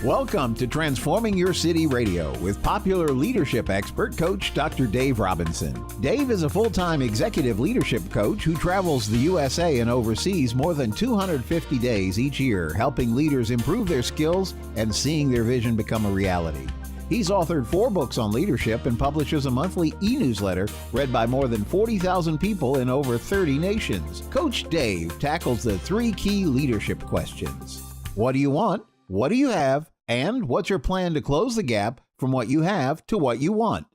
Welcome to Transforming Your City Radio with popular leadership expert coach Dr. Dave Robinson. Dave is a full-time executive leadership coach who travels the USA and oversees more than 250 days each year, helping leaders improve their skills and seeing their vision become a reality. He's authored 4 books on leadership and publishes a monthly e-newsletter read by more than 40,000 people in over 30 nations. Coach Dave tackles the 3 key leadership questions. What do you want? What do you have? And what's your plan to close the gap from what you have to what you want?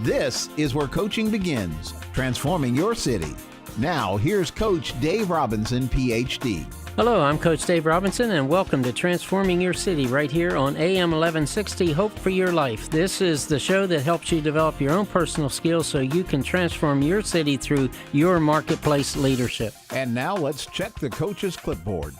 This is where coaching begins, transforming your city. Now, here's Coach Dave Robinson, PhD. Hello, I'm Coach Dave Robinson, and welcome to Transforming Your City right here on AM 1160, Hope for Your Life. This is the show that helps you develop your own personal skills so you can transform your city through your marketplace leadership. And now let's check the coach's clipboard.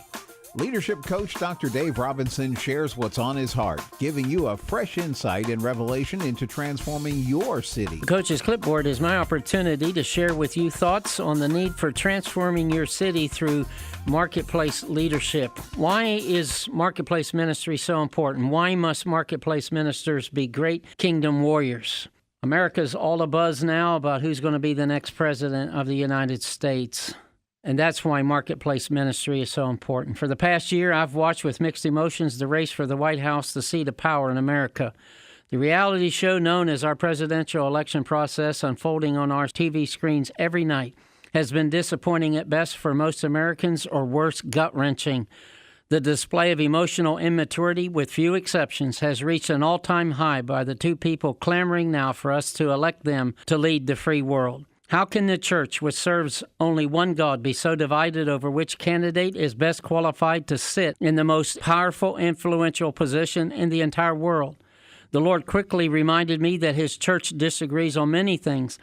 Leadership coach Dr. Dave Robinson shares what's on his heart, giving you a fresh insight and revelation into transforming your city. The Coach's Clipboard is my opportunity to share with you thoughts on the need for transforming your city through marketplace leadership. Why is marketplace ministry so important? Why must marketplace ministers be great kingdom warriors? America's all abuzz now about who's going to be the next president of the United States. And that's why marketplace ministry is so important. For the past year, I've watched with mixed emotions the race for the White House, the seat of power in America. The reality show known as our presidential election process unfolding on our TV screens every night has been disappointing at best for most Americans, or worse, gut-wrenching. The display of emotional immaturity, with few exceptions, has reached an all-time high by the 2 people clamoring now for us to elect them to lead the free world. How can the church, which serves only one God, be so divided over which candidate is best qualified to sit in the most powerful, influential position in the entire world? The Lord quickly reminded me that His church disagrees on many things,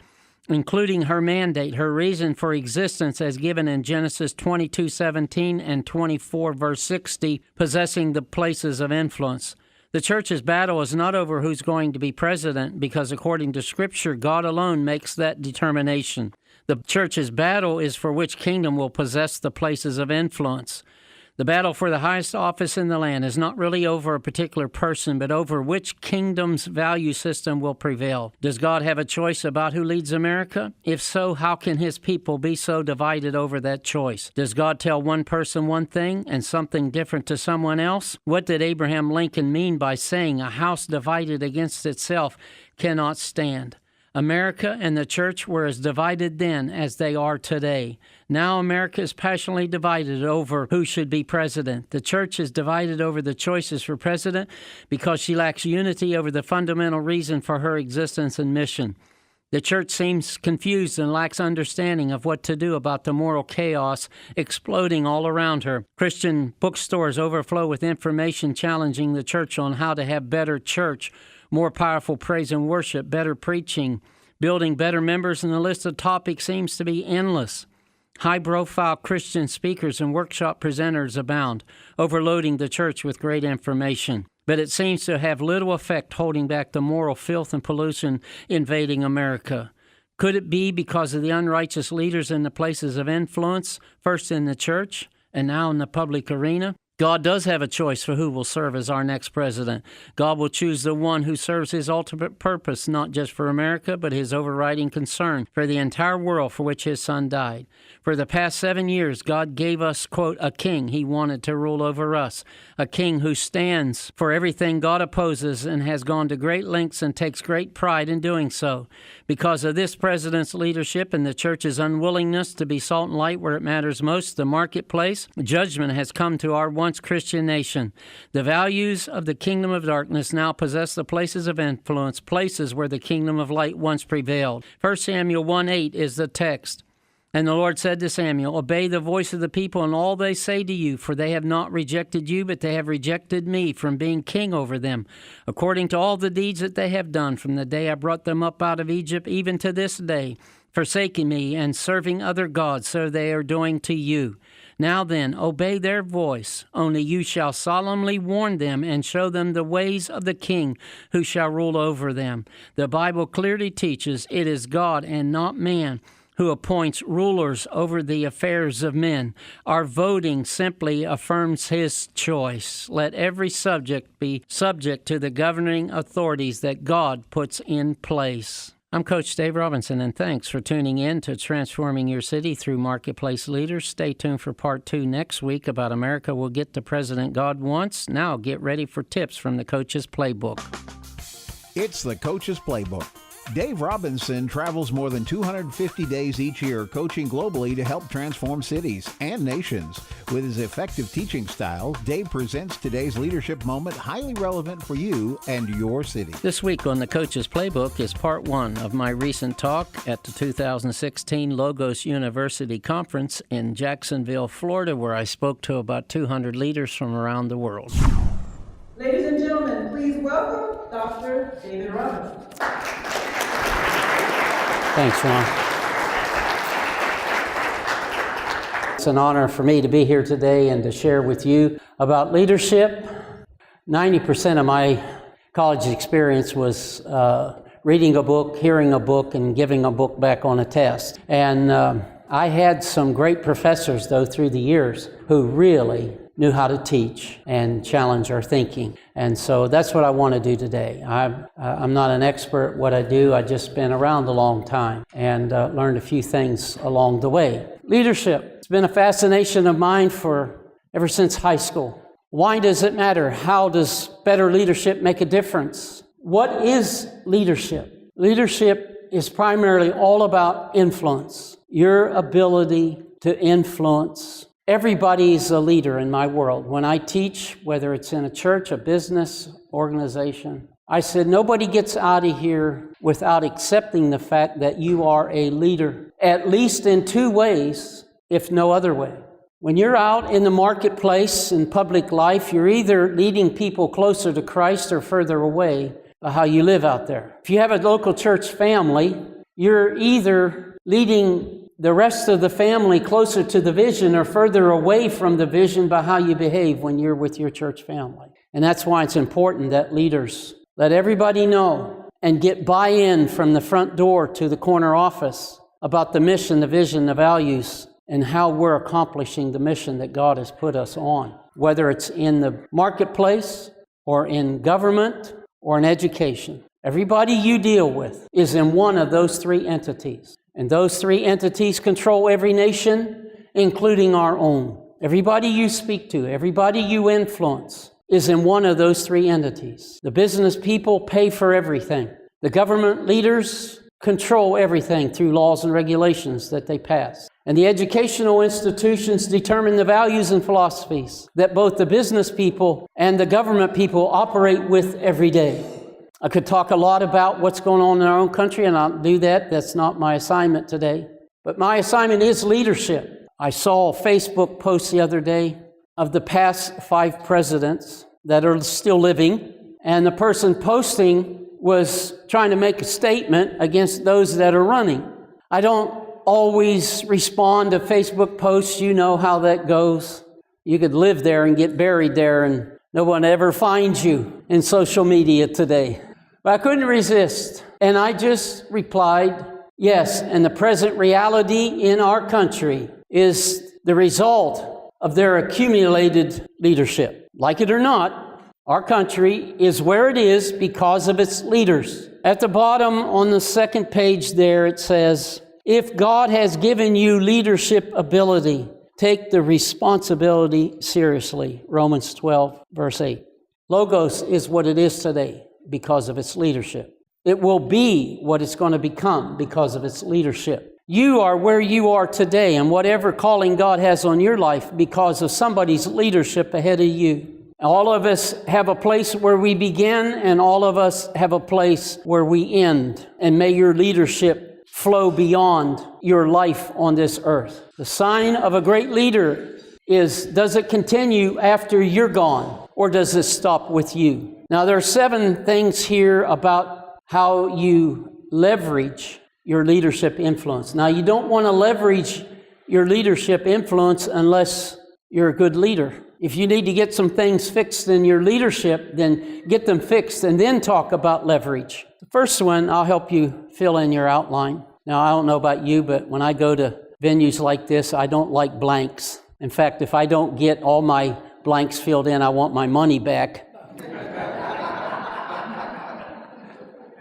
including her mandate, her reason for existence as given in Genesis 22:17 and 24, verse 60, possessing the places of influence. The church's battle is not over who's going to be president, because according to Scripture, God alone makes that determination. The church's battle is for which kingdom will possess the places of influence. The battle for the highest office in the land is not really over a particular person, but over which kingdom's value system will prevail. Does God have a choice about who leads America? If so, how can His people be so divided over that choice? Does God tell one person one thing and something different to someone else? What did Abraham Lincoln mean by saying a house divided against itself cannot stand? America and the church were as divided then as they are today. Now America is passionately divided over who should be president. The church is divided over the choices for president because she lacks unity over the fundamental reason for her existence and mission. The church seems confused and lacks understanding of what to do about the moral chaos exploding all around her. Christian bookstores overflow with information challenging the church on how to have better church, more powerful praise and worship, better preaching, building better members, and the list of topics seems to be endless. High-profile Christian speakers and workshop presenters abound, overloading the church with great information. But it seems to have little effect holding back the moral filth and pollution invading America. Could it be because of the unrighteous leaders in the places of influence, first in the church and now in the public arena? God does have a choice for who will serve as our next president. God will choose the one who serves His ultimate purpose, not just for America, but His overriding concern for the entire world for which His Son died. For the past 7 years, God gave us, quote, a king He wanted to rule over us, a king who stands for everything God opposes and has gone to great lengths and takes great pride in doing so. Because of this president's leadership and the church's unwillingness to be salt and light where it matters most, the marketplace, judgment has come to our once Christian nation. The values of the kingdom of darkness now possess the places of influence, places where the kingdom of light once prevailed. 1 Samuel 1:8 is the text. And the Lord said to Samuel, obey the voice of the people and all they say to you, for they have not rejected you, but they have rejected me from being king over them, according to all the deeds that they have done from the day I brought them up out of Egypt, even to this day, forsaking me and serving other gods, so they are doing to you. Now then, obey their voice, only you shall solemnly warn them and show them the ways of the king who shall rule over them. The Bible clearly teaches it is God and not man who appoints rulers over the affairs of men. Our voting simply affirms his choice. Let every subject be subject to the governing authorities that God puts in place. I'm Coach Dave Robinson, and thanks for tuning in to Transforming Your City through Marketplace Leaders. Stay tuned for part 2 next week about America will get the president God wants. Now get ready for tips from the Coach's Playbook. It's the Coach's Playbook. Dave Robinson travels more than 250 days each year coaching globally to help transform cities and nations. With his effective teaching style, Dave presents today's leadership moment highly relevant for you and your city. This week on the Coach's Playbook is part 1 of my recent talk at the 2016 Logos University Conference in Jacksonville, Florida, where I spoke to about 200 leaders from around the world. Ladies and gentlemen, please welcome Dr. David Robinson. Thanks, Ron. It's an honor for me to be here today and to share with you about leadership. 90% of my college experience was reading a book, hearing a book, and giving a book back on a test. And I had some great professors, though, through the years who really knew how to teach and challenge our thinking. And so that's what I want to do today. I'm not an expert at what I do. I've just been around a long time and learned a few things along the way. Leadership. It's been a fascination of mine ever since high school. Why does it matter? How does better leadership make a difference? What is leadership? Leadership is primarily all about influence. Your ability to influence. Everybody's a leader in my world. When I teach, whether it's in a church, a business, organization, I said nobody gets out of here without accepting the fact that you are a leader, at least in 2 ways, if no other way. When you're out in the marketplace, in public life, you're either leading people closer to Christ or further away by how you live out there. If you have a local church family, you're either leading the rest of the family closer to the vision or further away from the vision by how you behave when you're with your church family. And that's why it's important that leaders let everybody know and get buy-in from the front door to the corner office about the mission, the vision, the values, and how we're accomplishing the mission that God has put us on, whether it's in the marketplace or in government or in education. Everybody you deal with is in one of those 3 entities. And those 3 entities control every nation, including our own. Everybody you speak to, everybody you influence is in one of those 3 entities. The business people pay for everything. The government leaders control everything through laws and regulations that they pass. And the educational institutions determine the values and philosophies that both the business people and the government people operate with every day. I could talk a lot about what's going on in our own country, and I'll do that. That's not my assignment today. But my assignment is leadership. I saw a Facebook post the other day of the past 5 presidents that are still living, and the person posting was trying to make a statement against those that are running. I don't always respond to Facebook posts. You know how that goes. You could live there and get buried there, and no one ever finds you in social media today. But I couldn't resist, and I just replied, yes, and the present reality in our country is the result of their accumulated leadership. Like it or not, our country is where it is because of its leaders. At the bottom on the 2nd page there, it says, if God has given you leadership ability, take the responsibility seriously. Romans 12, verse 8. Logos is what it is today because of its leadership. It will be what it's going to become because of its leadership. You are where you are today and whatever calling God has on your life because of somebody's leadership ahead of you. All of us have a place where we begin and all of us have a place where we end. And may your leadership flow beyond your life on this earth. The sign of a great leader is, does it continue after you're gone or does it stop with you? Now, there are 7 things here about how you leverage your leadership influence. Now, you don't want to leverage your leadership influence unless you're a good leader. If you need to get some things fixed in your leadership, then get them fixed and then talk about leverage. The first one, I'll help you fill in your outline. Now, I don't know about you, but when I go to venues like this, I don't like blanks. In fact, if I don't get all my blanks filled in, I want my money back.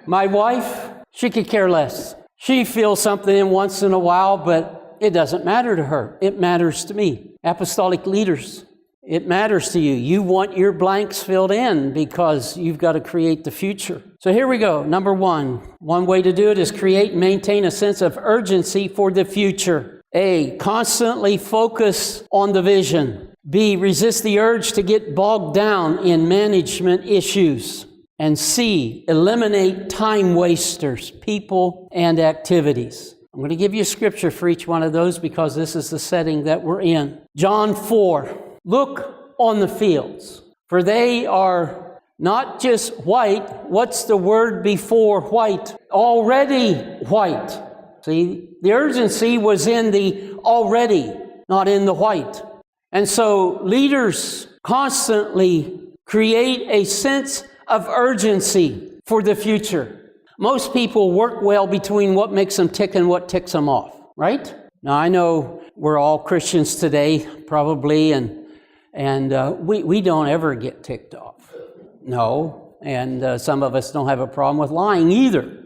My wife, she could care less. She fills something in once in a while, but it doesn't matter to her. It matters to me. Apostolic leaders, it matters to you. You want your blanks filled in because you've got to create the future. So here we go. Number one. One way to do it is create and maintain a sense of urgency for the future. A, constantly focus on the vision. B, resist the urge to get bogged down in management issues. And C, eliminate time wasters, people and activities. I'm going to give you a scripture for each one of those because this is the setting that we're in. John 4, look on the fields, for they are not just white. What's the word before white? Already white. See, the urgency was in the already, not in the white. And so leaders constantly create a sense of urgency for the future. Most people work well between what makes them tick and what ticks them off, right? Now, I know we're all Christians today, probably, and we don't ever get ticked off. No, and some of us don't have a problem with lying either.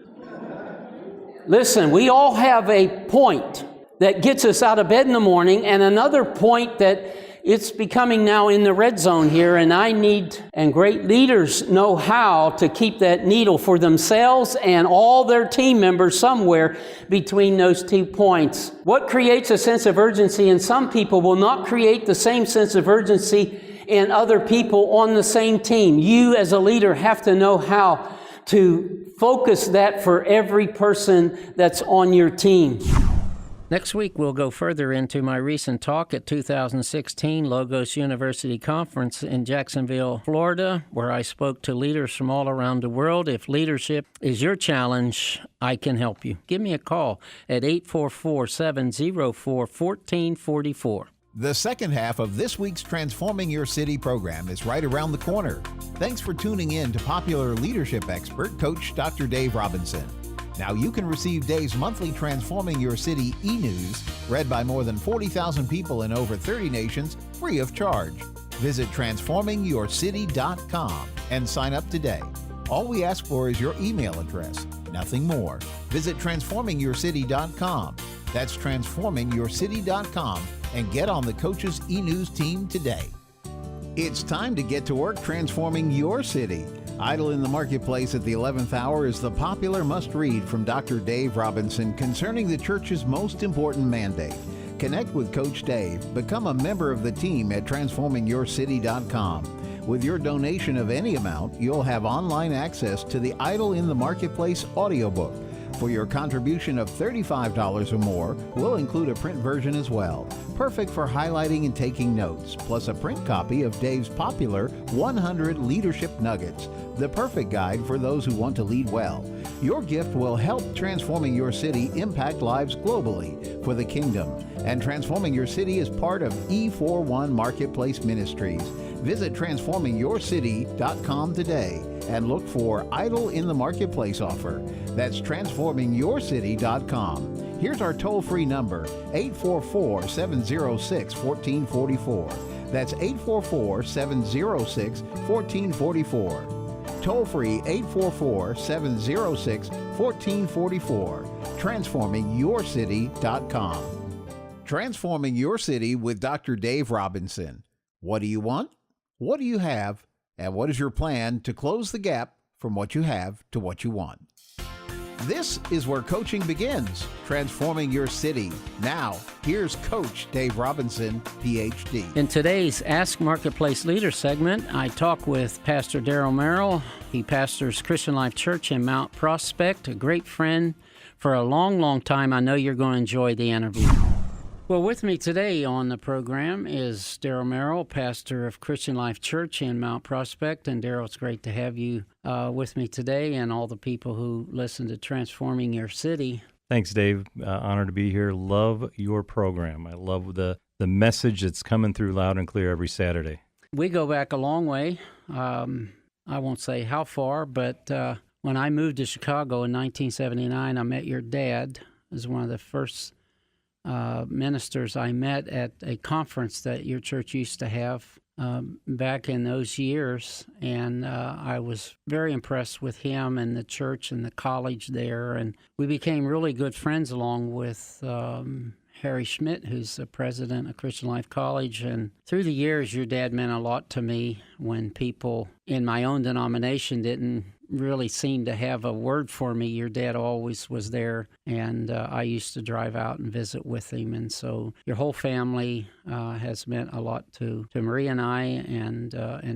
Listen, we all have a point that gets us out of bed in the morning and another point that it's becoming now in the red zone here, and and great leaders know how to keep that needle for themselves and all their team members somewhere between those 2 points. What creates a sense of urgency in some people will not create the same sense of urgency in other people on the same team. You as a leader have to know how to focus that for every person that's on your team. Next week, we'll go further into my recent talk at 2016 Logos University Conference in Jacksonville, Florida, where I spoke to leaders from all around the world. If leadership is your challenge, I can help you. Give me a call at 844-704-1444. The second half of this week's Transforming Your City program is right around the corner. Thanks for tuning in to popular leadership expert, Coach Dr. Dave Robinson. Now you can receive Dave's monthly Transforming Your City e-news, read by more than 40,000 people in over 30 nations, free of charge. Visit transformingyourcity.com and sign up today. All we ask for is your email address, nothing more. Visit transformingyourcity.com. That's transformingyourcity.com and get on the Coach's e-news team today. It's time to get to work transforming your city. Idle in the Marketplace at the 11th hour is the popular must-read from Dr. Dave Robinson concerning the church's most important mandate. Connect with Coach Dave. Become a member of the team at transformingyourcity.com. With your donation of any amount, you'll have online access to the Idle in the Marketplace audiobook. For your contribution of $35 or more, we'll include a print version as well. Perfect for highlighting and taking notes, plus a print copy of Dave's popular 100 Leadership Nuggets, the perfect guide for those who want to lead well. Your gift will help Transforming Your City impact lives globally for the kingdom. And Transforming Your City is part of E41 Marketplace Ministries. Visit transformingyourcity.com today and look for Idle in the Marketplace offer. That's transformingyourcity.com. Here's our toll-free number, 844-706-1444. That's 844-706-1444. Toll-free 844-706-1444. Transformingyourcity.com. Transforming Your City with Dr. Dave Robinson. What do you want? What do you have? And what is your plan to close the gap from what you have to what you want? This is where coaching begins, transforming your city. Now, here's Coach Dave Robinson, PhD. In today's Ask Marketplace Leader segment, I talk with Pastor Daryl Merrill. He pastors Christian Life Church in Mount Prospect, a great friend for a long, long time. I know you're going to enjoy the interview. Well, with me today on the program is Daryl Merrill, pastor of Christian Life Church in Mount Prospect. And Daryl, it's great to have you with me today and all the people who listen to Transforming Your City. Thanks, Dave. Honored to be here. Love your program. I love the message that's coming through loud and clear every Saturday. We go back a long way. I won't say how far, but when I moved to Chicago in 1979, I met your dad, was one of the first ministers I met at a conference that your church used to have back in those years, and I was very impressed with him and the church and the college there, and we became really good friends along with Harry Schmidt, who's the president of Christian Life College. And through the years, your dad meant a lot to me when people in my own denomination didn't really seem to have a word for me. Your dad always was there, and I used to drive out and visit with him. And so your whole family has meant a lot to Maria and I and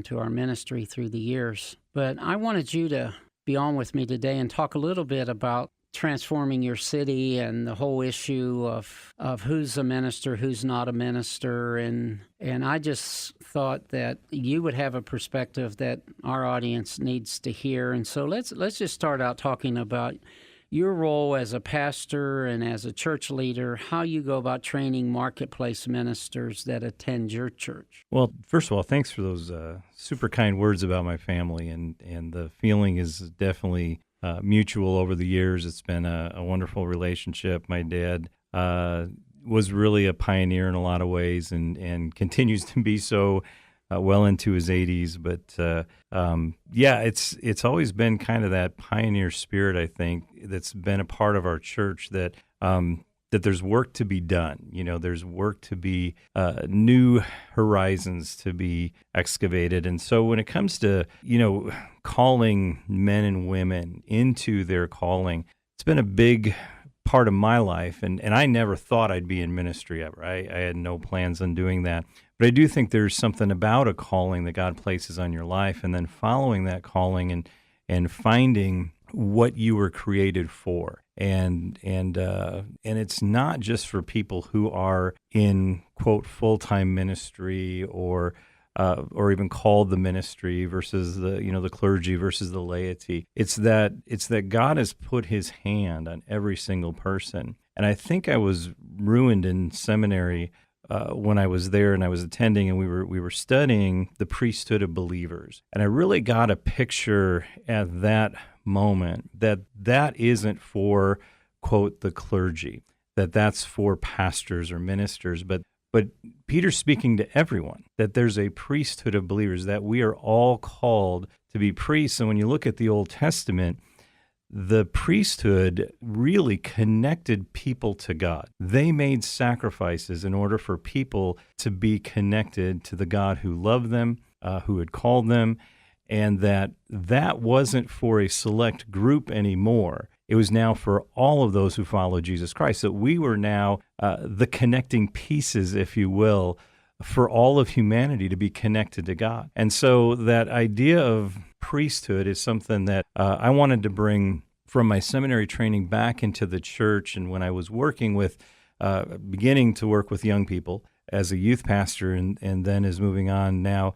to our ministry through the years. But I wanted you to be on with me today and talk a little bit about transforming your city and the whole issue of who's a minister, who's not a minister, and I just thought that you would have a perspective that our audience needs to hear. And so let's just start out talking about your role as a pastor and as a church leader, how you go about training marketplace ministers that attend your church. Well, first of all, thanks for those super kind words about my family, and the feeling is definitely mutual over the years. It's been a wonderful relationship. My dad was really a pioneer in a lot of ways and continues to be so well into his 80s. But it's always been kind of that pioneer spirit, I think, that's been a part of our church, that there's work to be done. There's work to be, new horizons to be excavated. And so when it comes to, calling men and women into their calling, it's been a big part of my life. And I never thought I'd be in ministry ever. I had no plans on doing that. But I do think there's something about a calling that God places on your life, and then following that calling and finding what you were created for. And it's not just for people who are in, quote, full-time ministry or even called the ministry versus the clergy versus the laity. It's that God has put His hand on every single person. And I think I was ruined in seminary when I was there and I was attending, and we were studying the priesthood of believers. And I really got a picture at that moment that isn't for, quote, the clergy, that's for pastors or ministers, but Peter's speaking to everyone, that there's a priesthood of believers, that we are all called to be priests. And when you look at the Old Testament, the priesthood really connected people to God. They made sacrifices in order for people to be connected to the God who loved them, who had called them, and that wasn't for a select group anymore. It was now for all of those who follow Jesus Christ. That we were now the connecting pieces, if you will, for all of humanity to be connected to God. And so that idea of priesthood is something that I wanted to bring from my seminary training back into the church. And when I was working with, beginning to work with young people as a youth pastor, and then is moving on now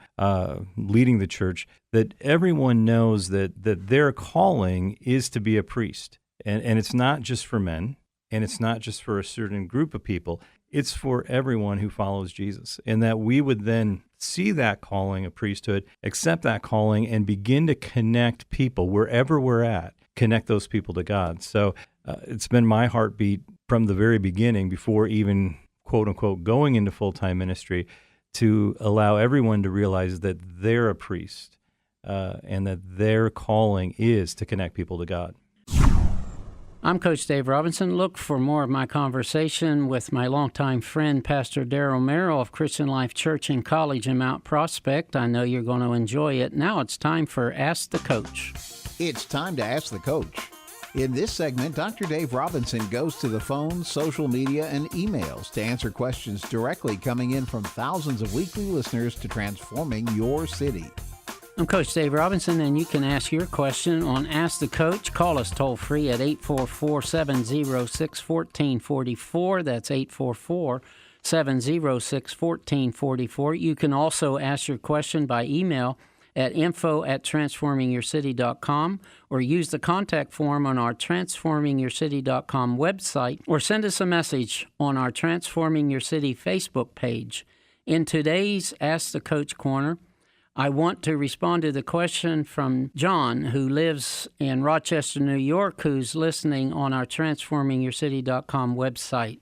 leading the church, that everyone knows that their calling is to be a priest. And it's not just for men, and it's not just for a certain group of people. It's for everyone who follows Jesus. And that we would then see that calling of priesthood, accept that calling, and begin to connect people wherever we're at, connect those people to God. So it's been my heartbeat from the very beginning, before even, quote unquote, going into full-time ministry, to allow everyone to realize that they're a priest and that their calling is to connect people to God. I'm Coach Dave Robinson. Look for more of my conversation with my longtime friend, Pastor Daryl Merrill of Christian Life Church and College in Mount Prospect. I know you're going to enjoy it. Now it's time for Ask the Coach. It's time to Ask the Coach. In this segment, Dr. Dave Robinson goes to the phone, social media, and emails to answer questions directly coming in from thousands of weekly listeners to transforming your city. I'm Coach Dave Robinson, and you can ask your question on Ask the Coach. Call us toll-free at 844-706-1444. That's 844-706-1444. You can also ask your question by email at info@transformingyourcity.com, or use the contact form on our transformingyourcity.com website, or send us a message on our Transforming Your City Facebook page. In today's Ask the Coach Corner, I want to respond to the question from John, who lives in Rochester, New York, who's listening on our transformingyourcity.com website.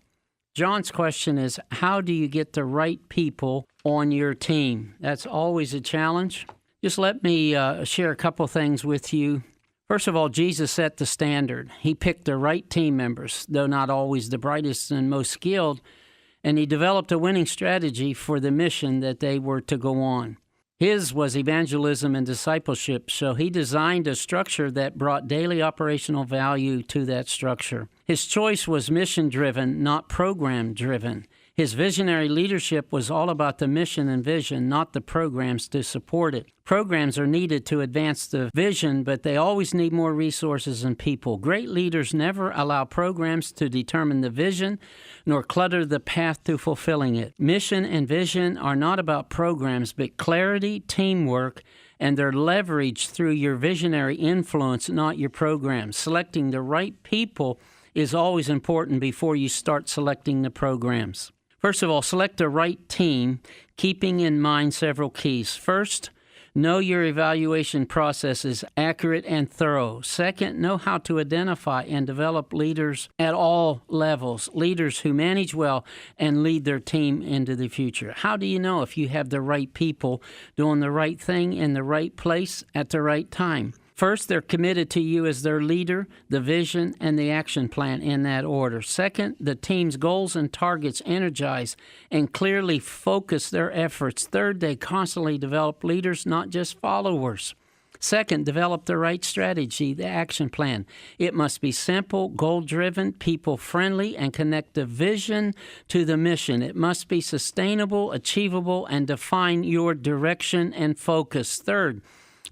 John's question is, how do you get the right people on your team? That's always a challenge. Just let me share a couple things with you. First of all, Jesus set the standard. He picked the right team members, though not always the brightest and most skilled, and he developed a winning strategy for the mission that they were to go on. His was evangelism and discipleship, so he designed a structure that brought daily operational value to that structure. His choice was mission-driven, not program-driven. His visionary leadership was all about the mission and vision, not the programs to support it. Programs are needed to advance the vision, but they always need more resources and people. Great leaders never allow programs to determine the vision, nor clutter the path to fulfilling it. Mission and vision are not about programs, but clarity, teamwork, and they're leveraged through your visionary influence, not your programs. Selecting the right people is always important before you start selecting the programs. First of all, select the right team, keeping in mind several keys. First, know your evaluation process is accurate and thorough. Second, know how to identify and develop leaders at all levels, leaders who manage well and lead their team into the future. How do you know if you have the right people doing the right thing in the right place at the right time? First, they're committed to you as their leader, the vision, and the action plan in that order. Second, the team's goals and targets energize and clearly focus their efforts. Third, they constantly develop leaders, not just followers. Second, develop the right strategy, the action plan. It must be simple, goal-driven, people-friendly, and connect the vision to the mission. It must be sustainable, achievable, and define your direction and focus. Third,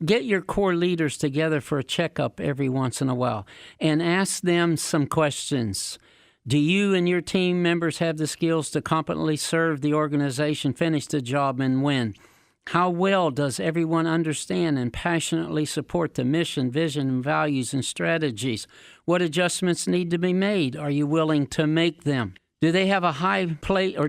get your core leaders together for a checkup every once in a while and ask them some questions. Do you and your team members have the skills to competently serve the organization, finish the job, and win? How well does everyone understand and passionately support the mission, vision, and values and strategies? What adjustments need to be made? Are you willing to make them? Do they have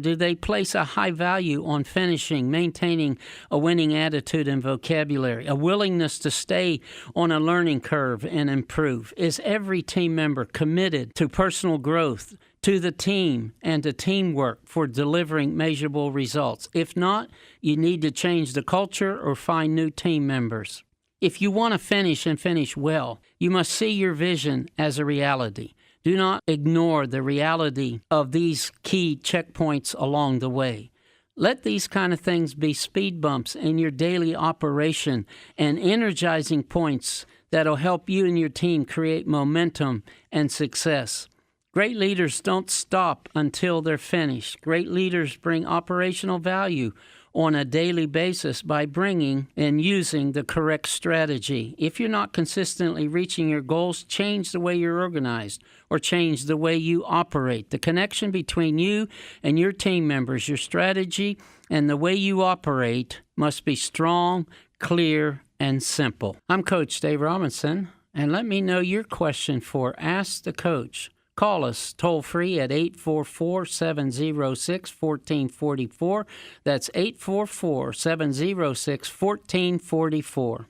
do they place a high value on finishing, maintaining a winning attitude and vocabulary, a willingness to stay on a learning curve and improve? Is every team member committed to personal growth, to the team, and to teamwork for delivering measurable results? If not, you need to change the culture or find new team members. If you want to finish and finish well, you must see your vision as a reality. Do not ignore the reality of these key checkpoints along the way. Let these kind of things be speed bumps in your daily operation and energizing points that'll help you and your team create momentum and success. Great leaders don't stop until they're finished. Great leaders bring operational value on a daily basis by bringing and using the correct strategy. If you're not consistently reaching your goals, change the way you're organized or change the way you operate. The connection between you and your team members, your strategy, and the way you operate must be strong, clear, and simple. I'm Coach Dave Robinson, and let me know your question for Ask the Coach. Call us toll-free at 844-706-1444. That's 844-706-1444.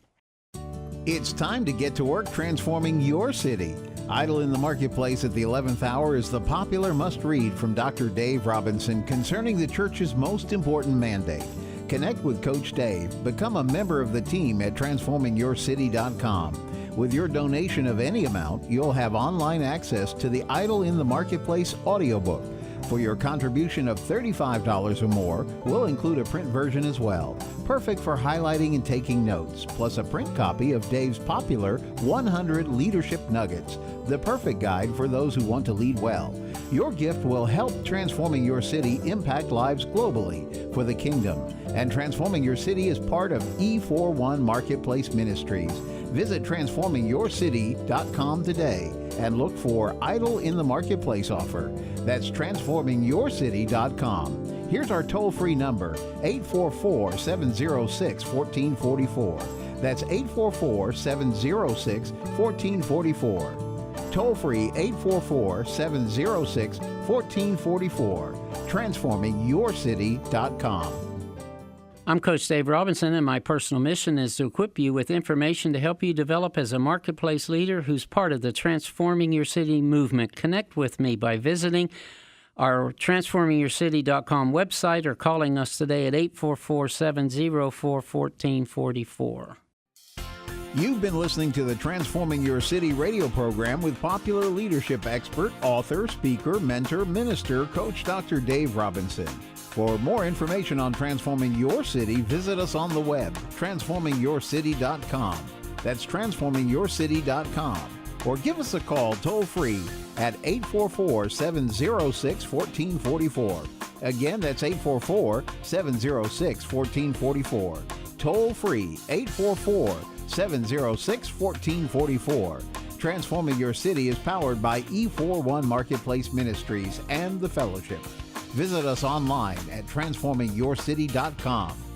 It's time to get to work transforming your city. Idle in the Marketplace at the 11th hour is the popular must-read from Dr. Dave Robinson concerning the church's most important mandate. Connect with Coach Dave. Become a member of the team at transformingyourcity.com. With your donation of any amount, you'll have online access to the Idle in the Marketplace audiobook. For your contribution of $35 or more, we'll include a print version as well. Perfect for highlighting and taking notes, plus a print copy of Dave's popular 100 Leadership Nuggets, the perfect guide for those who want to lead well. Your gift will help Transforming Your City impact lives globally for the kingdom. And Transforming Your City is part of E41 Marketplace Ministries. Visit transformingyourcity.com today and look for Idle in the Marketplace offer. That's transformingyourcity.com. Here's our toll-free number, 844-706-1444. That's 844-706-1444. Toll-free 844-706-1444. Transformingyourcity.com. I'm Coach Dave Robinson, and my personal mission is to equip you with information to help you develop as a marketplace leader who's part of the Transforming Your City movement. Connect with me by visiting our transformingyourcity.com website or calling us today at 844-704-1444. You've been listening to the Transforming Your City radio program with popular leadership expert, author, speaker, mentor, minister, Coach Dr. Dave Robinson. For more information on transforming your city, visit us on the web, transformingyourcity.com. That's transformingyourcity.com. Or give us a call toll-free at 844-706-1444. Again, that's 844-706-1444. Toll-free, 844-706-1444. Transforming Your City is powered by E41 Marketplace Ministries and the Fellowship. Visit us online at transformingyourcity.com.